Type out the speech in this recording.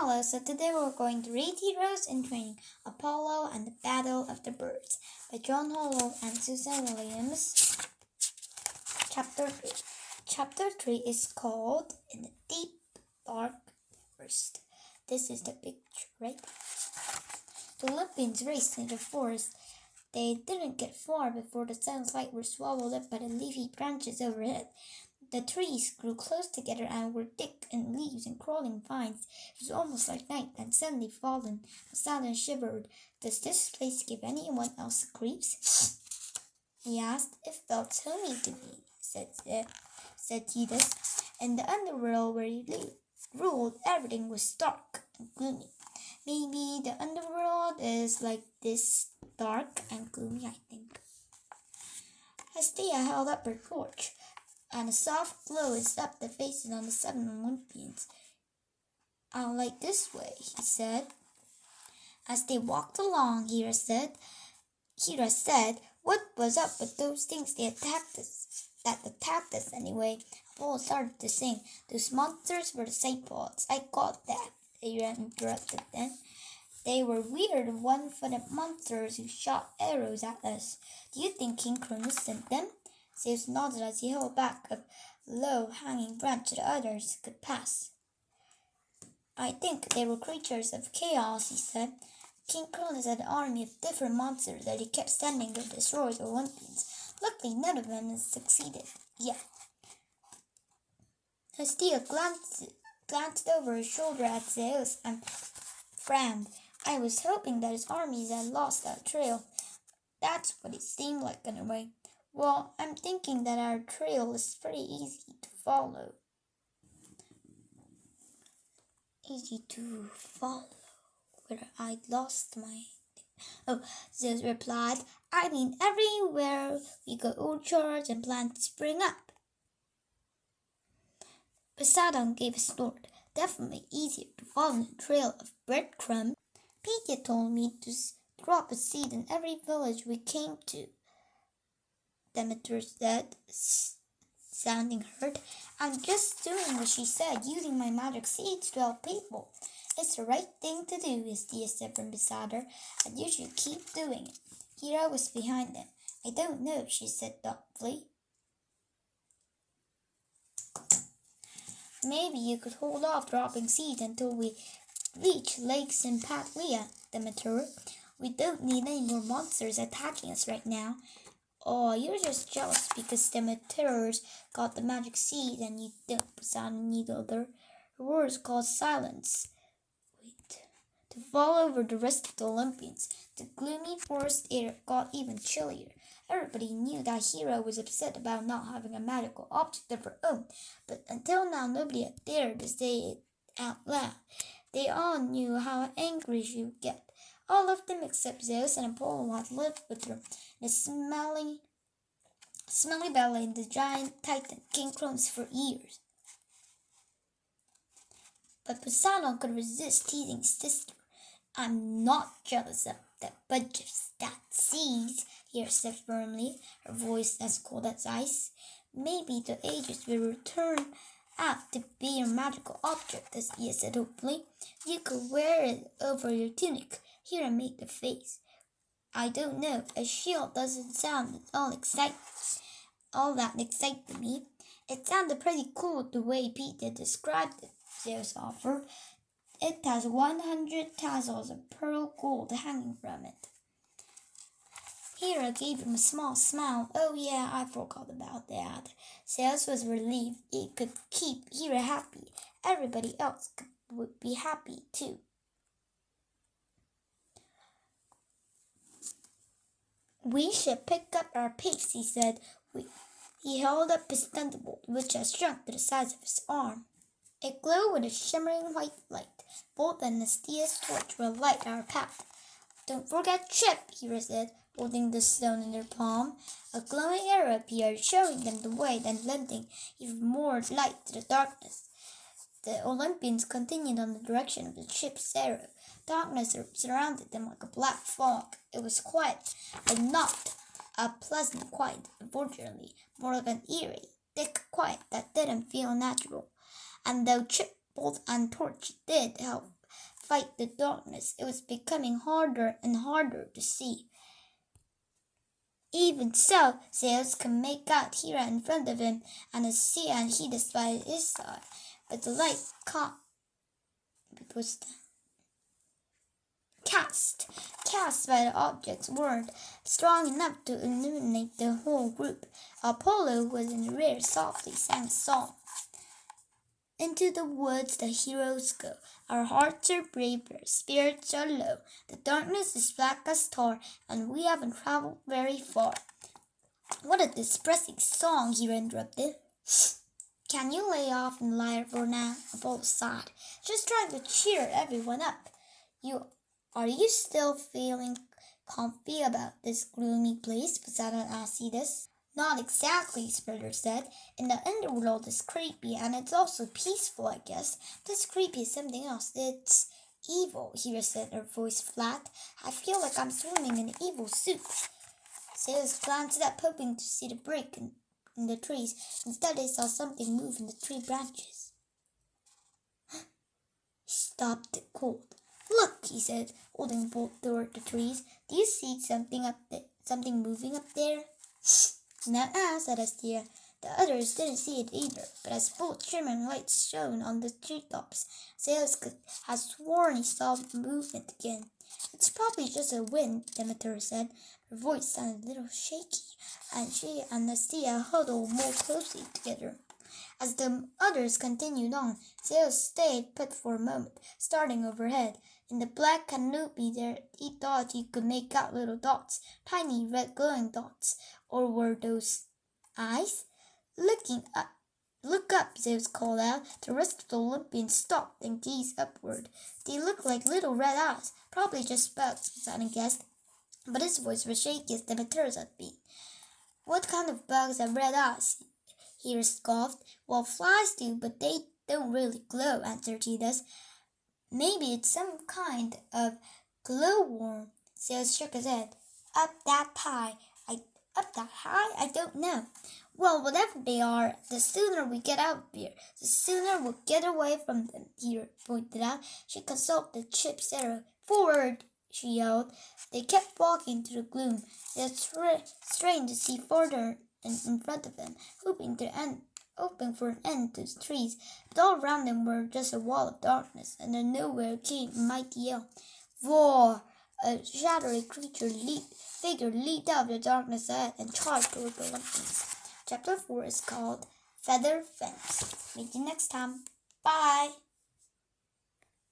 Hello, so today we're going to read Heroes in Training, Apollo and the Battle of the Birds by John Hollow and Susan Williams. Chapter 3. Chapter 3 is called In the Deep Dark Forest. This is the picture, right? The Olympians raced in the forest. They didn't get far before the sun's light were swallowed up by the leafy branches overhead. The trees grew close together and were thick in leaves and crawling vines. It was almost like night, and suddenly fallen, Poseidon shivered. "Does this place give anyone else the creeps?" he asked. "It felt homey to me," said Thetis. "In the underworld where you ruled, everything was dark and gloomy. Maybe the underworld is like this, dark and gloomy, I think." Hestia held up her torch, and a soft glow lit up the faces on the 7 Olympians. "I like this way," he said. As they walked along, Hera said, "What was up with those things that attacked us anyway?" Apollo started to sing. "Those monsters were the Cyclops. I got that," Hera interrupted then. "They were weird, one-footed monsters who shot arrows at us. Do you think King Cronus sent them?" Zeus nodded as he held back a low-hanging branch so the others could pass. "I think they were creatures of chaos," he said. "King Cronus had an army of different monsters that he kept sending to destroy the Olympians. Luckily, none of them has succeeded yet." Hestia glanced over his shoulder at Zeus and frowned. "I was hoping that his armies had lost that trail." "That's what it seemed like in a way." "Well, I'm thinking that our trail is pretty easy to follow." "Easy to follow? Where I'd lost my..." "Oh," Zeus replied, "I mean everywhere we go orchards and plants spring up." Poseidon gave a snort. "Definitely easier to follow a trail of breadcrumbs. Peter told me to drop a seed in every village we came to," Demeter said, sounding hurt. "I'm just doing what she said, using my magic seeds to help people." "It's the right thing to do," Hestia said from beside her, "and you should keep doing it." Hera was behind them. "I don't know," she said thoughtfully. "Maybe you could hold off dropping seeds until we reach Lake Sympathia, Demeter. We don't need any more monsters attacking us right now." "Oh, you're just jealous because Demeter's got the magic seed and you don't," Poseidon needled her. Her words caused silence to fall over the rest of the Olympians. The gloomy forest air got even chillier. Everybody knew that Hera was upset about not having a magical object of her own, but until now nobody had dared to say it out loud. They all knew how angry she would get. All of them except Zeus and Apollo had lived with her in a smelly belly in the giant Titan, King Cronus, for years. But Poseidon could resist teasing his sister. "I'm not jealous of the bunch of stat seeds," Hera said firmly, her voice as cold as ice. "Maybe the Aegis will return out to be your magical object," Hestia said hopefully. "You could wear it over your tunic." Hera made the face. "I don't know. A shield doesn't sound all that exciting to me." "It sounded pretty cool the way Peter described it," Zeus offered. "It has 100 tassels of pearl gold hanging from it." Hera gave him a small smile. "Oh yeah, I forgot about that." Zeus was relieved. It could keep Hera happy. Everybody else would be happy too. "We should pick up our pace," he said. He held up his thunderbolt, which had shrunk to the size of his arm. It glowed with a shimmering white light. "Bolt and Hestia's torch will light our path." "Don't forget Chip," Hera said, holding the stone in her palm. A glowing arrow appeared, showing them the way, then lending even more light to the darkness. The Olympians continued on the direction of the ship's arrow. Darkness surrounded them like a black fog. It was quiet, but not a pleasant quiet, unfortunately, more like an eerie, thick quiet that didn't feel natural. And though Chip, Bolt, and Torch did help fight the darkness. It was becoming harder and harder to see. Even so, Zeus could make out Hera in front of him, and Thetis by his side. But the light was cast by the objects weren't strong enough to illuminate the whole group. Apollo was in the rear, softly sang a song. Into the woods the heroes go. Our hearts are brave, our spirits are low. The darkness is black as tar, and we haven't traveled very far. What a depressing song, Hera interrupted. Can you lay off and lie for now? Apollo sighed. Just trying to cheer everyone up. Are you still feeling comfy about this gloomy place? Poseidon asked Thetis. Not exactly, Spreader said. In the underworld it's creepy, and it's also peaceful, I guess. This creepy is something else. It's evil, Hera said, her voice flat. I feel like I'm swimming in evil soup. Zeus glanced up, hoping to see the break in the trees. Instead, they saw something move in the tree branches. He stopped cold. Look, he said, holding both toward the trees. Do you see something moving up there? No, said Astia. The others didn't see it either, but as both shimmering lights shone on the treetops, Zeus had sworn he saw movement again. It's probably just a wind, Demeter said. Her voice sounded a little shaky, and she and Astia huddled more closely together. As the others continued on, Zeus stayed put for a moment, starting overhead. In the black canopy there, he thought he could make out little dots, tiny red glowing dots. Or were those eyes? Look up, Zeus called out. The rest of the Olympians stopped and gazed upward. They looked like little red eyes, probably just bugs, Poseidon guessed. But his voice was shaky as Demeter's had been. What kind of bugs have red eyes? He scoffed. Well, flies do, but they don't really glow, answered Thetis. Maybe it's some kind of glowworm. Zeus shook his head. Up that high? I don't know. Well, whatever they are, the sooner we get out of here, the sooner we'll get away from them, Hera pointed out. She consulted the ship's arrow. Forward, she yelled. They kept walking through the gloom. They strained to see farther in front of them, hoping for an end to the trees. But all around them were just a wall of darkness, and then nowhere came a mighty yell. Roar! A shadowy figure leaped out of the darkness ahead and charged toward the Olympians. Chapter 4 is called Feather Fence. Meet you next time. Bye!